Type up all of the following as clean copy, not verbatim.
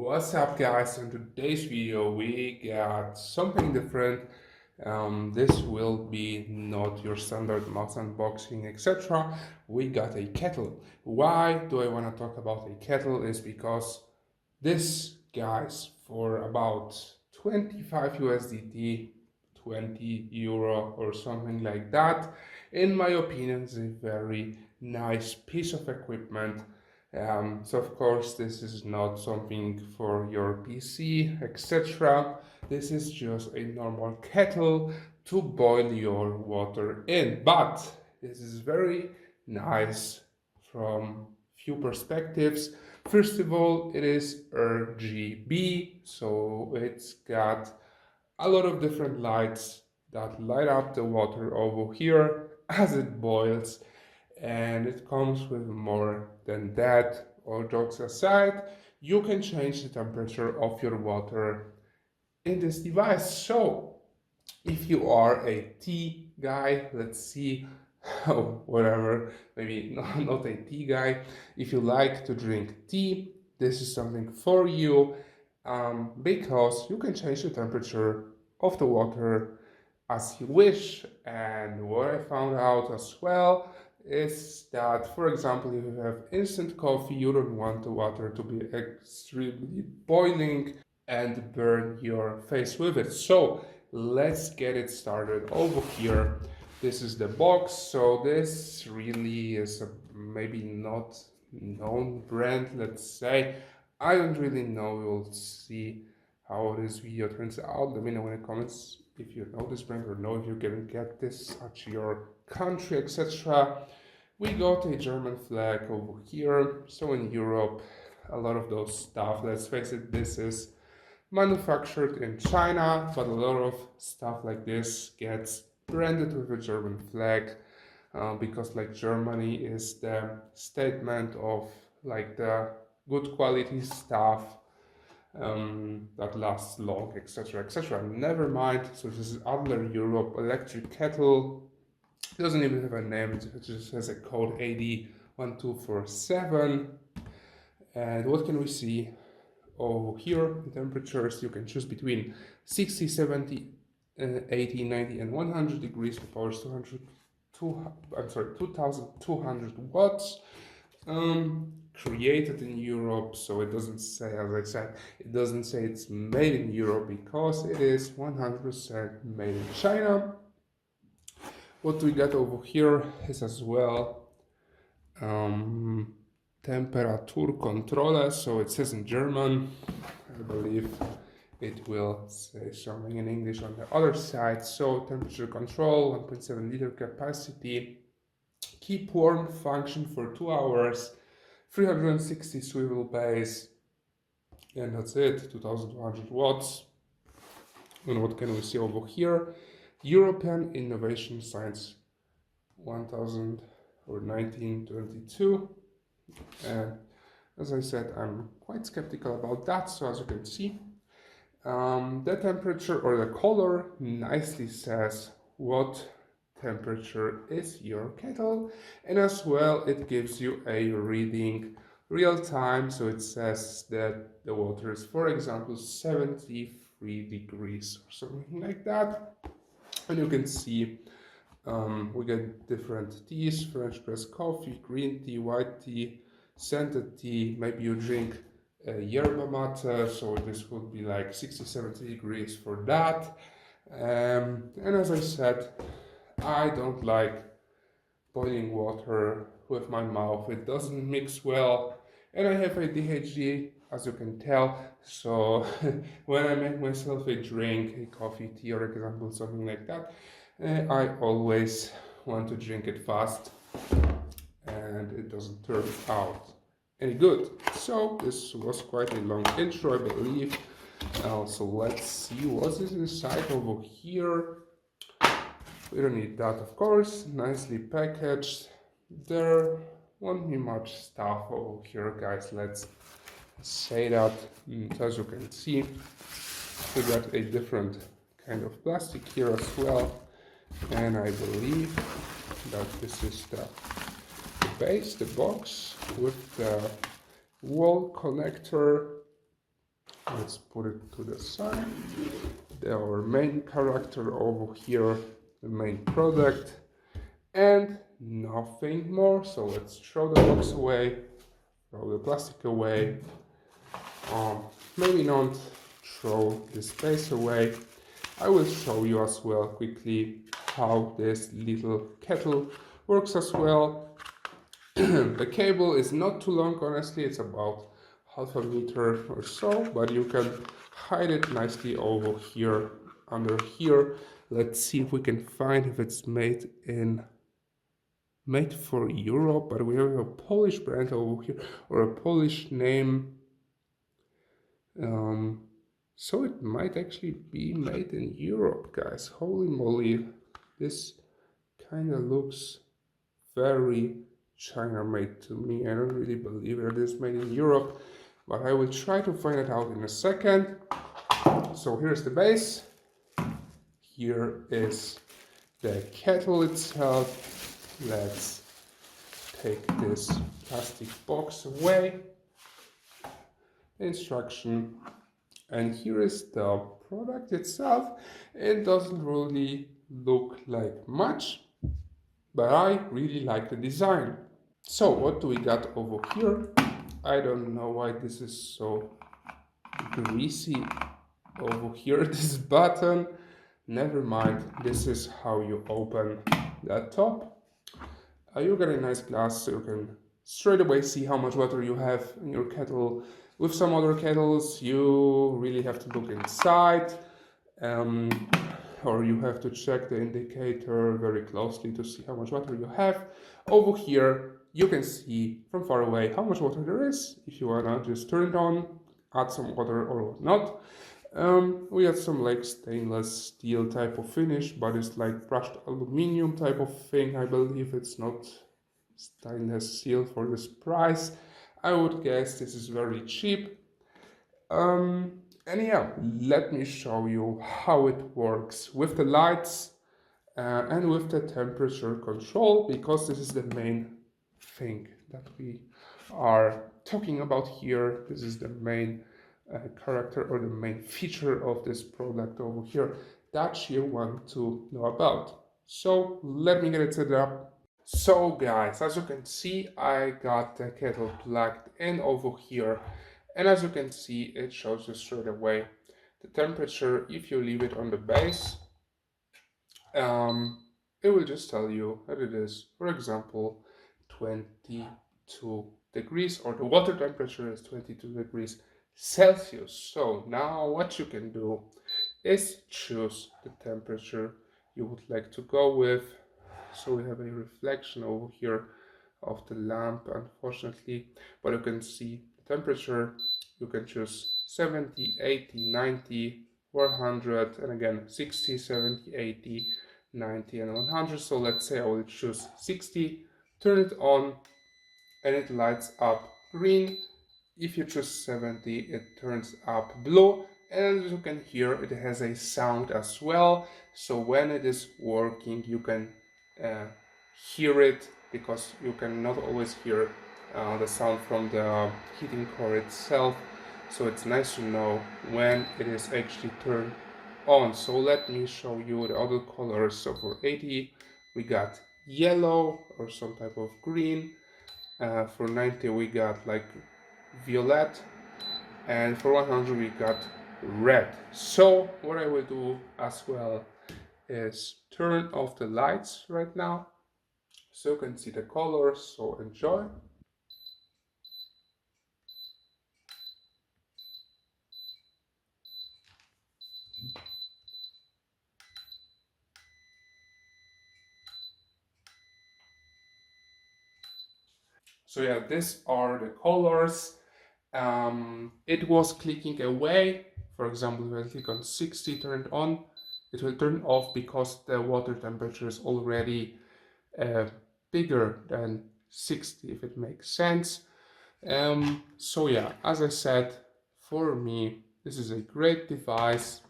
What's up guys? In today's video we got something different. This will be not your standard mouse unboxing, etc. We got a kettle. Why do I want to talk about a kettle? Is because this, guys, for about 25 USDT, 20 euro or something like that, in my opinion is a very nice piece of equipment. So of course this is not something for your PC, etc. This is just a normal kettle to boil your water in, but this is very nice from few perspectives. First of all, it is RGB, so it's got a lot of different lights that light up the water over here as it boils, and it comes with more than that. All jokes aside, you can change the temperature of your water in this device. So if you are a tea guy, let's see, oh, whatever, maybe not a tea guy, if you like to drink tea, this is something for you, because you can change the temperature of the water as you wish. And what I found out as well is that, for example, if you have instant coffee, you don't want the water to be extremely boiling and burn your face with it. So let's get it started over here. This is the box. So this really is a maybe not known brand, let's say. I don't really know. We'll see how this video turns out. Let me know in the comments if you know this brand or know if you can get this at your country, etc. We got a German flag over here. So in Europe, a lot of those stuff, let's face it, this is manufactured in China, but a lot of stuff like this gets branded with a German flag, because like Germany is the statement of like the good quality stuff that lasts long, etc, etc. Never mind. So this is Adler Europe electric kettle. It doesn't even have a name, it just has a code AD1247. And what can we see over here? The temperatures, you can choose between 60, 70, 80, 90 and 100 degrees. The power is 2200 watts. Created in Europe, so it doesn't say, as I said, it doesn't say it's made in Europe because it is 100% made in China. What we got over here is as well temperature controller, so it says in German. I believe it will say something in English on the other side. So temperature control, 1.7 liter capacity, keep warm function for 2 hours, 360 swivel base, and that's it, 2200 watts. And what can we see over here? European Innovation Science 1000 or 1922. And as I said, I'm quite skeptical about that. So as you can see, the temperature or the color nicely says what temperature is your kettle, and as well it gives you a reading real time. So it says that the water is, for example, 73 degrees or something like that. And you can see we get different teas: French press coffee, green tea, white tea, scented tea. Maybe you drink yerba mate, so this would be like 60-70 degrees for that. And as I said, I don't like boiling water with my mouth. It doesn't mix well, and I have ADHD, as you can tell. So when I make myself a drink, a coffee, tea, or example, something like that, I always want to drink it fast, and it doesn't turn out any good. So this was quite a long intro, I believe. So let's see what is inside over here. We don't need that, of course. Nicely packaged. There won't be much stuff over here, guys. Let's say that. As you can see, we got a different kind of plastic here as well. And I believe that this is the base, the box with the wall connector. let's put it to the side. Our main character over here, the main product, and nothing more. So let's throw the box away, throw the plastic away, maybe not throw the space away. I will show you as well quickly how this little kettle works as well. The cable is not too long, honestly, it's about half a meter or so, but you can hide it nicely over here, under here. Let's see if we can find if it's made for Europe, but we have a Polish brand over here, or a Polish name. So it might actually be made in Europe, guys. Holy moly, this kind of looks very China made to me. I don't really believe it is made in Europe, but I will try to find it out in a second. So here's the base. Here is the kettle itself. Let's take this plastic box away. Instruction. And here is the product itself. It doesn't really look like much, but I really like the design. So what do we got over here? I don't know why this is so greasy over here, this button. Never mind, this is how you open that top. You get a nice glass so you can straight away see how much water you have in your kettle. With some other kettles you really have to look inside, or you have to check the indicator very closely to see how much water you have. Over here you can see from far away how much water there is. If you wanna just turn it on, add some water or whatnot. We have some like stainless steel type of finish, but it's like brushed aluminum type of thing. I believe it's not stainless steel for this price. I would guess this is very cheap. And yeah, let me show you how it works with the lights and with the temperature control, because this is the main thing that we are talking about here. This is the main character or the main feature of this product over here that you want to know about. So let me get it set up. So guys, as you can see, I got the kettle plugged in over here, and as you can see, it shows you straight away the temperature. If you leave it on the base, it will just tell you that it is, for example, 22 degrees, or the water temperature is 22 degrees Celsius. So now what you can do is choose the temperature you would like to go with. So we have a reflection over here of the lamp, unfortunately, but you can see the temperature. You can choose 70, 80, 90, 100, and again 60, 70, 80, 90, and 100. So let's say I will choose 60, turn it on, and it lights up green. If you choose 70, it turns up blue, and as you can hear, it has a sound as well. So when it is working, you can hear it, because you cannot always hear the sound from the heating core itself. So it's nice to know when it is actually turned on. So let me show you the other colors. So for 80 we got yellow or some type of green. For 90 we got like violet, and for 100 we got red. So what I will do as well is turn off the lights right now so you can see the colors. So enjoy. So yeah, these are the colors. It was clicking away. For example, if I click on 60 turned on, it will turn off because the water temperature is already bigger than 60, if it makes sense. So yeah, as I said, for me, this is a great device.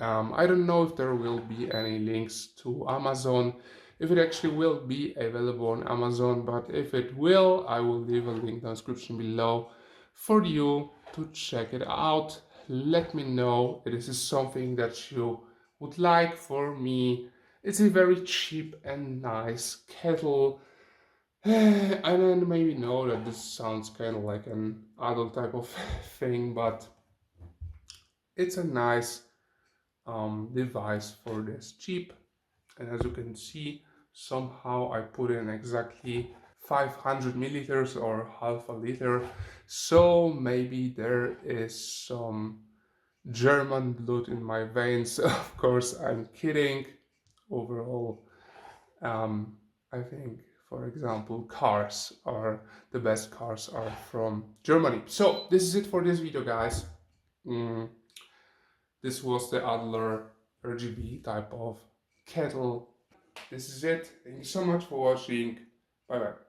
I don't know if there will be any links to Amazon, if it actually will be available on Amazon, but if it will, I will leave a link in the description below for you to check it out. Let me know if this is something that you would like. For me, it's a very cheap and nice kettle. And then maybe know that this sounds kind of like an adult type of thing, but it's a nice device for this cheap. And as you can see, somehow I put in exactly 500 milliliters or half a liter, so maybe there is some German blood in my veins. Of course, I'm kidding. Overall, I think, for example, cars are the best cars are from Germany. So this is it for this video, guys. This was the Adler RGB type of kettle. This is it. Thank you so much for watching. Bye bye.